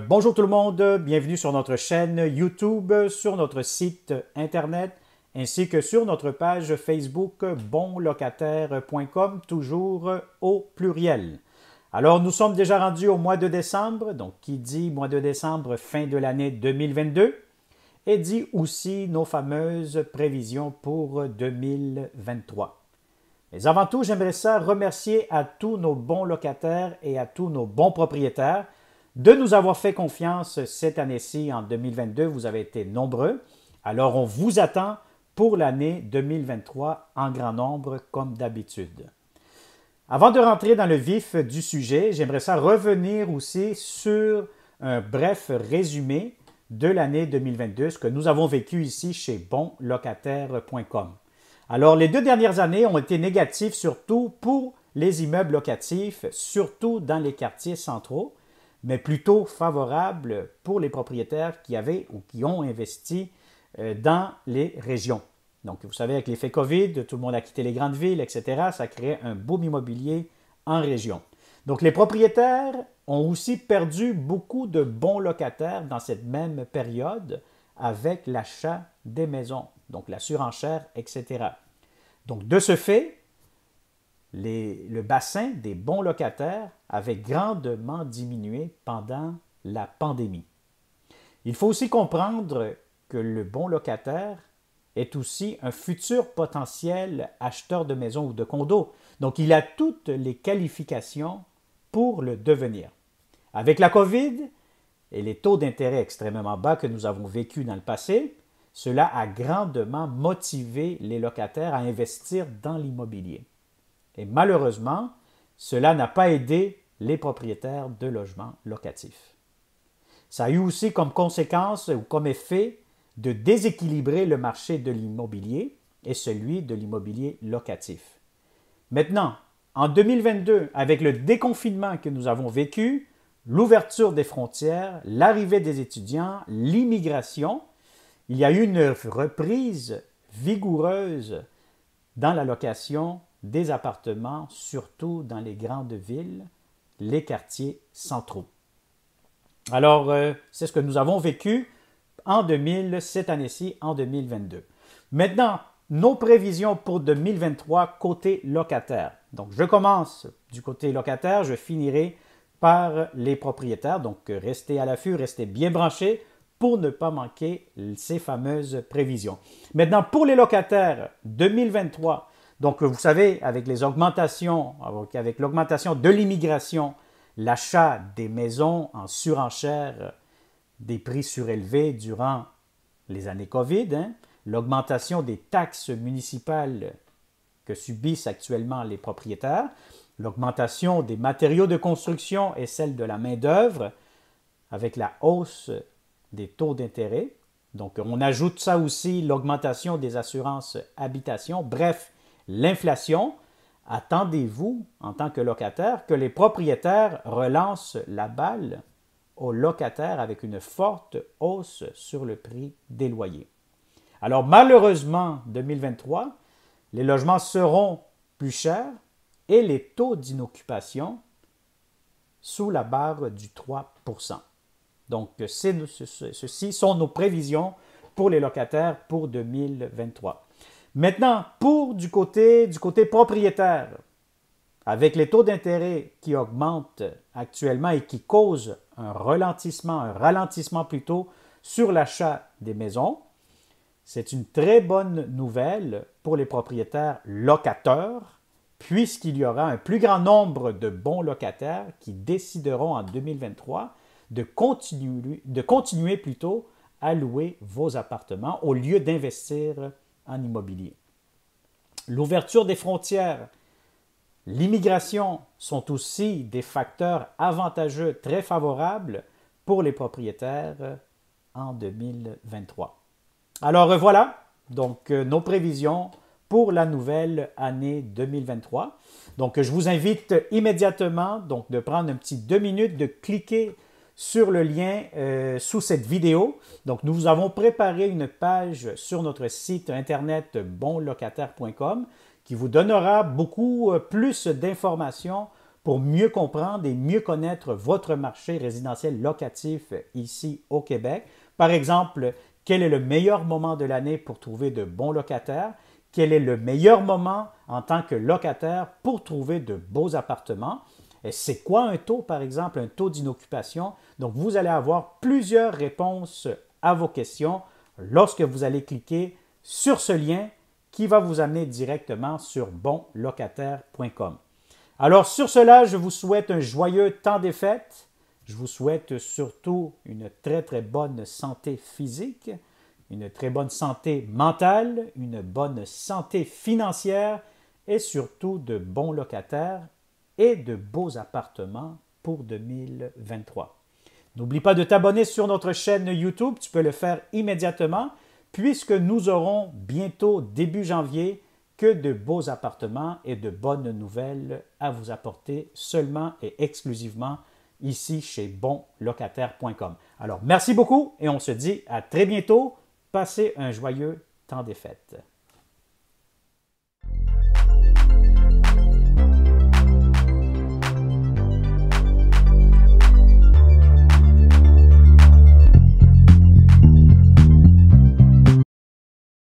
Bonjour tout le monde, bienvenue sur notre chaîne YouTube, sur notre site Internet, ainsi que sur notre page Facebook bonlocataire.com, toujours au pluriel. Alors, nous sommes déjà rendus au mois de décembre, donc qui dit mois de décembre, fin de l'année 2022, et dit aussi nos fameuses prévisions pour 2023. Mais avant tout, j'aimerais ça remercier à tous nos bons locataires et à tous nos bons propriétaires de nous avoir fait confiance cette année-ci en 2022. Vous avez été nombreux. Alors, on vous attend pour l'année 2023 en grand nombre comme d'habitude. Avant de rentrer dans le vif du sujet, j'aimerais ça revenir aussi sur un bref résumé de l'année 2022, ce que nous avons vécu ici chez bonlocataire.com. Alors, les 2 dernières années ont été négatives surtout pour les immeubles locatifs, surtout dans les quartiers centraux, mais plutôt favorables pour les propriétaires qui avaient ou qui ont investi dans les régions. Donc, vous savez, avec l'effet COVID, tout le monde a quitté les grandes villes, etc. Ça crée un boom immobilier en région. Donc, les propriétaires ont aussi perdu beaucoup de bons locataires dans cette même période avec l'achat des maisons, donc la surenchère, etc. Donc, de ce fait, le bassin des bons locataires avait grandement diminué pendant la pandémie. Il faut aussi comprendre que le bon locataire est aussi un futur potentiel acheteur de maisons ou de condos. Donc, il a toutes les qualifications pour le devenir. Avec la COVID et les taux d'intérêt extrêmement bas que nous avons vécus dans le passé, cela a grandement motivé les locataires à investir dans l'immobilier. Et malheureusement, cela n'a pas aidé les propriétaires de logements locatifs. Ça a eu aussi comme conséquence ou comme effet de déséquilibrer le marché de l'immobilier et celui de l'immobilier locatif. Maintenant, en 2022, avec le déconfinement que nous avons vécu, l'ouverture des frontières, l'arrivée des étudiants, l'immigration, il y a eu une reprise vigoureuse dans la location des appartements, surtout dans les grandes villes, les quartiers centraux. Alors, c'est ce que nous avons vécu cette année-ci, en 2022. Maintenant, nos prévisions pour 2023 côté locataire. Donc, je commence du côté locataire, je finirai par les propriétaires. Donc, restez à l'affût, restez bien branchés pour ne pas manquer ces fameuses prévisions. Maintenant, pour les locataires 2023, donc vous savez, avec l'augmentation de l'immigration, l'achat des maisons en surenchère, des prix surélevés durant les années COVID, l'augmentation des taxes municipales que subissent actuellement les propriétaires, l'augmentation des matériaux de construction et celle de la main-d'œuvre, avec la hausse des taux d'intérêt. Donc, on ajoute ça aussi, l'augmentation des assurances habitation. Bref, l'inflation. Attendez-vous, en tant que locataire, que les propriétaires relancent la balle aux locataires avec une forte hausse sur le prix des loyers. Alors, malheureusement, 2023, les logements seront plus chers et les taux d'inoccupation sous la barre du 3%. Donc, ceci sont nos prévisions pour les locataires pour 2023. Maintenant, pour du côté propriétaire, avec les taux d'intérêt qui augmentent actuellement et qui causent un ralentissement plutôt sur l'achat des maisons, c'est une très bonne nouvelle pour les propriétaires locateurs, puisqu'il y aura un plus grand nombre de bons locataires qui décideront en 2023 de continuer plutôt à louer vos appartements au lieu d'investir en immobilier. L'ouverture des frontières, l'immigration sont aussi des facteurs avantageux très favorables pour les propriétaires en 2023. Alors voilà, donc nos prévisions pour la nouvelle année 2023. Donc je vous invite immédiatement donc, de prendre un petit 2 minutes, de cliquer sur le lien sous cette vidéo. Donc, nous avons préparé une page sur notre site internet bonlocataire.com qui vous donnera beaucoup plus d'informations pour mieux comprendre et mieux connaître votre marché résidentiel locatif ici au Québec. Par exemple, quel est le meilleur moment de l'année pour trouver de bons locataires? Quel est le meilleur moment en tant que locataire pour trouver de beaux appartements? Et c'est quoi un taux, par exemple, un taux d'inoccupation? Donc, vous allez avoir plusieurs réponses à vos questions lorsque vous allez cliquer sur ce lien qui va vous amener directement sur bonlocataire.com. Alors, sur cela, je vous souhaite un joyeux temps des fêtes. Je vous souhaite surtout une très, très bonne santé physique, une très bonne santé mentale, une bonne santé financière et surtout de bons locataires et de beaux appartements pour 2023. N'oublie pas de t'abonner sur notre chaîne YouTube, tu peux le faire immédiatement puisque nous aurons bientôt, début janvier, que de beaux appartements et de bonnes nouvelles à vous apporter seulement et exclusivement ici chez bonlocataire.com. Alors, merci beaucoup et on se dit à très bientôt. Passez un joyeux temps des fêtes.